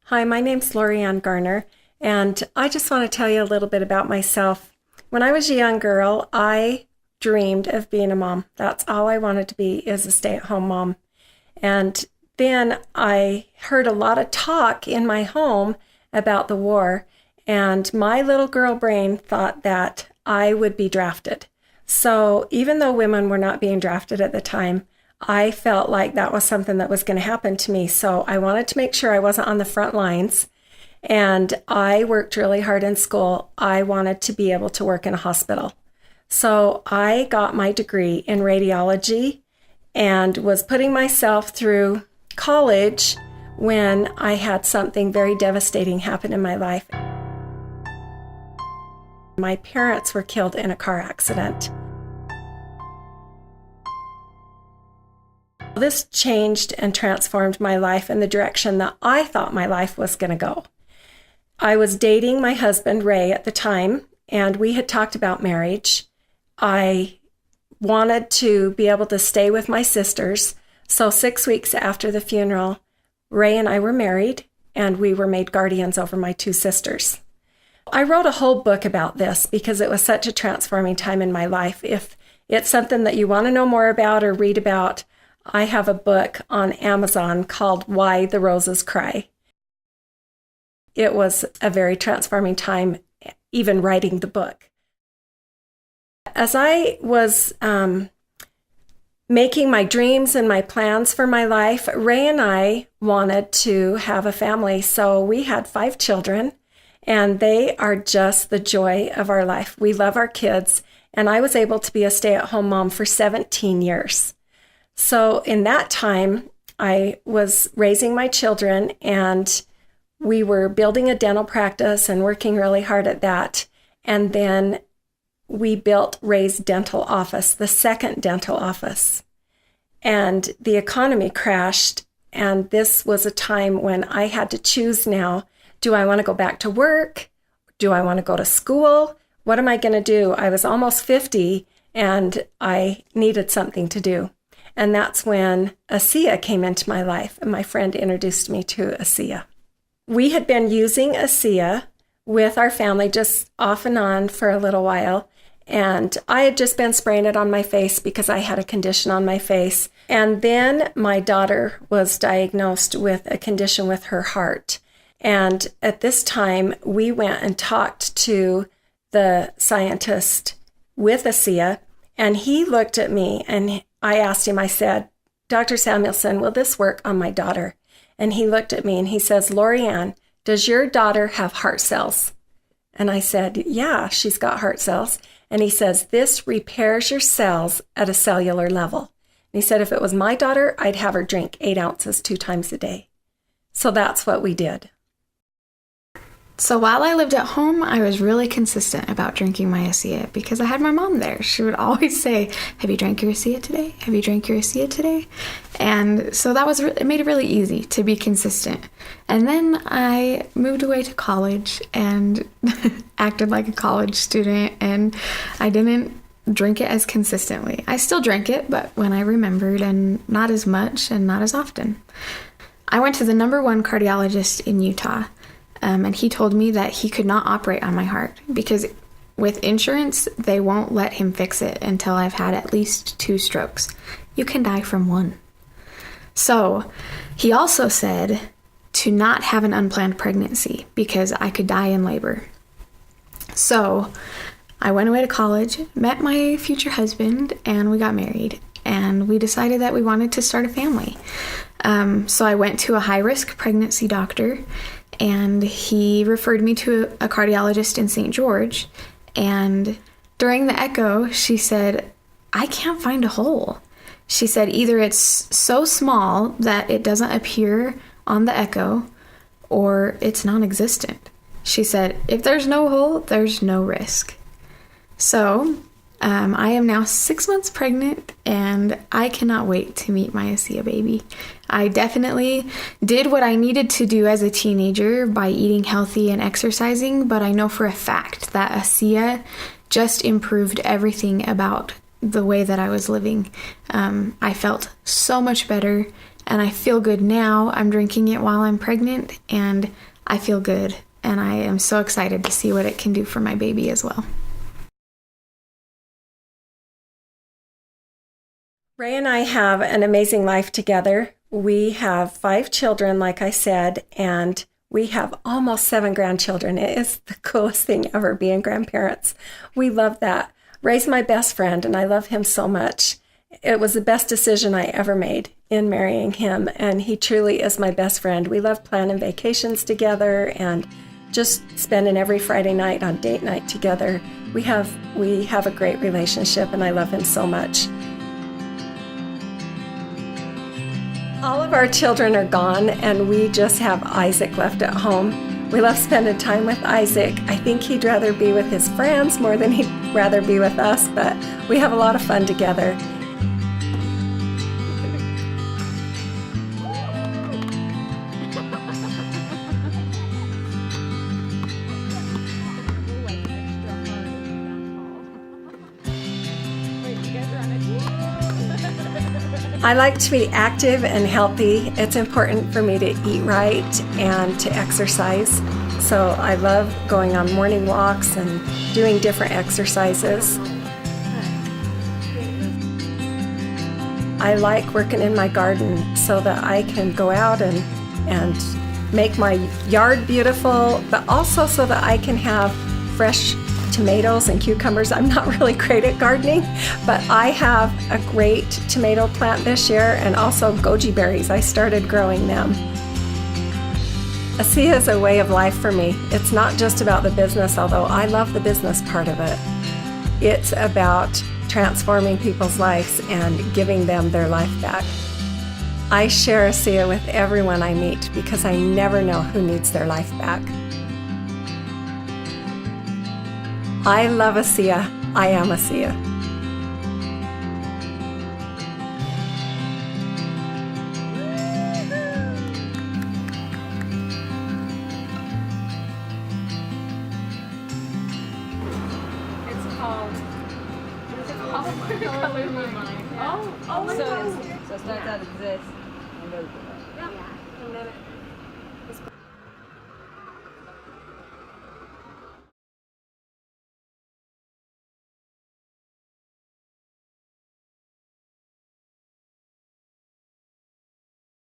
Hi, my name's Lorianne Garner, and I just want to tell you a little bit about myself. When I was a young girl, I dreamed of being a mom. That's all I wanted to be, is a stay-at-home mom. And then I heard a lot of talk in my home about the war, and my little girl brain thought that I would be drafted. So even though women were not being drafted at the time, I felt like that was something that was going to happen to me. So I wanted to make sure I wasn't on the front lines. And I worked really hard in school. I wanted to be able to work in a hospital. So I got my degree in radiology and was putting myself through college when I had something very devastating happen in my life. My parents were killed in a car accident. This changed and transformed my life in the direction that I thought my life was going to go. I was dating my husband, Ray, at the time, and we had talked about marriage. I wanted to be able to stay with my sisters. So 6 weeks after the funeral, Ray and I were married, and we were made guardians over my two sisters. I wrote a whole book about this because it was such a transforming time in my life. If it's something that you want to know more about or read about, I have a book on Amazon called Why the Roses Cry. It was a very transforming time, even writing the book. As I was making my dreams and my plans for my life, Ray and I wanted to have a family. So we had 5 children, and they are just the joy of our life. We love our kids, and I was able to be a stay-at-home mom for 17 years. So in that time, I was raising my children, and we were building a dental practice and working really hard at that. And then we built Ray's dental office, the second dental office. And the economy crashed, and this was a time when I had to choose now, do I want to go back to work? Do I want to go to school? What am I going to do? I was almost 50, and I needed something to do. And that's when ASEA came into my life, and my friend introduced me to ASEA. We had been using ASEA with our family just off and on for a little while, and I had just been spraying it on my face because I had a condition on my face. And then my daughter was diagnosed with a condition with her heart. And at this time, we went and talked to the scientist with ASEA, and he looked at me, and I asked him, I said, Dr. Samuelson, will this work on my daughter? And he looked at me and he says, Lorianne, does your daughter have heart cells? And I said, yeah, she's got heart cells. And he says, this repairs your cells at a cellular level. And he said, if it was my daughter, I'd have her drink 8 ounces 2 times a day. So that's what we did. So while I lived at home, I was really consistent about drinking my ASEA because I had my mom there. She would always say, have you drank your ASEA today? Have you drank your ASEA today? And so it made it really easy to be consistent. And then I moved away to college and acted like a college student, and I didn't drink it as consistently. I still drank it, but when I remembered, and not as much and not as often. I went to the #1 cardiologist in Utah. And he told me that he could not operate on my heart because with insurance, they won't let him fix it until I've had at least 2 strokes. You can die from 1. So he also said to not have an unplanned pregnancy because I could die in labor. So I went away to college, met my future husband, and we got married. And we decided that we wanted to start a family. So I went to a high-risk pregnancy doctor, and he referred me to a cardiologist in St. George. And during the echo, she said, I can't find a hole. She said either it's so small that it doesn't appear on the echo, or it's non-existent. She said, if there's no hole, there's no risk. So I am now 6 months pregnant, and I cannot wait to meet my ASEA baby. I definitely did what I needed to do as a teenager by eating healthy and exercising, but I know for a fact that ASEA just improved everything about the way that I was living. I felt so much better, And I feel good now. I'm drinking it while I'm pregnant, and I feel good. And I am so excited to see what it can do for my baby as well. Ray and I have an amazing life together. We have 5 children, like I said, and we have almost 7 grandchildren. It is the coolest thing ever, being grandparents. We love that. Ray's my best friend, and I love him so much. It was the best decision I ever made in marrying him, and he truly is my best friend. We love planning vacations together and just spending every Friday night on date night together. We have a great relationship, and I love him so much. All of our children are gone, and we just have Isaac left at home. We love spending time with Isaac. I think he'd rather be with his friends more than he'd rather be with us, but we have a lot of fun together. I like to be active and healthy. It's important for me to eat right and to exercise. So I love going on morning walks and doing different exercises. I like working in my garden so that I can go out and make my yard beautiful, but also so that I can have fresh tomatoes and cucumbers. I'm not really great at gardening, but I have a great tomato plant this year, and also goji berries. I started growing them. ASEA is a way of life for me. It's not just about the business, although I love the business part of it. It's about transforming people's lives and giving them their life back. I share ASEA with everyone I meet because I never know who needs their life back. I love ASEA. I am ASEA. It's called. What is it called? Color My Mind. Oh, So it starts out as this and goes. Yeah. And then it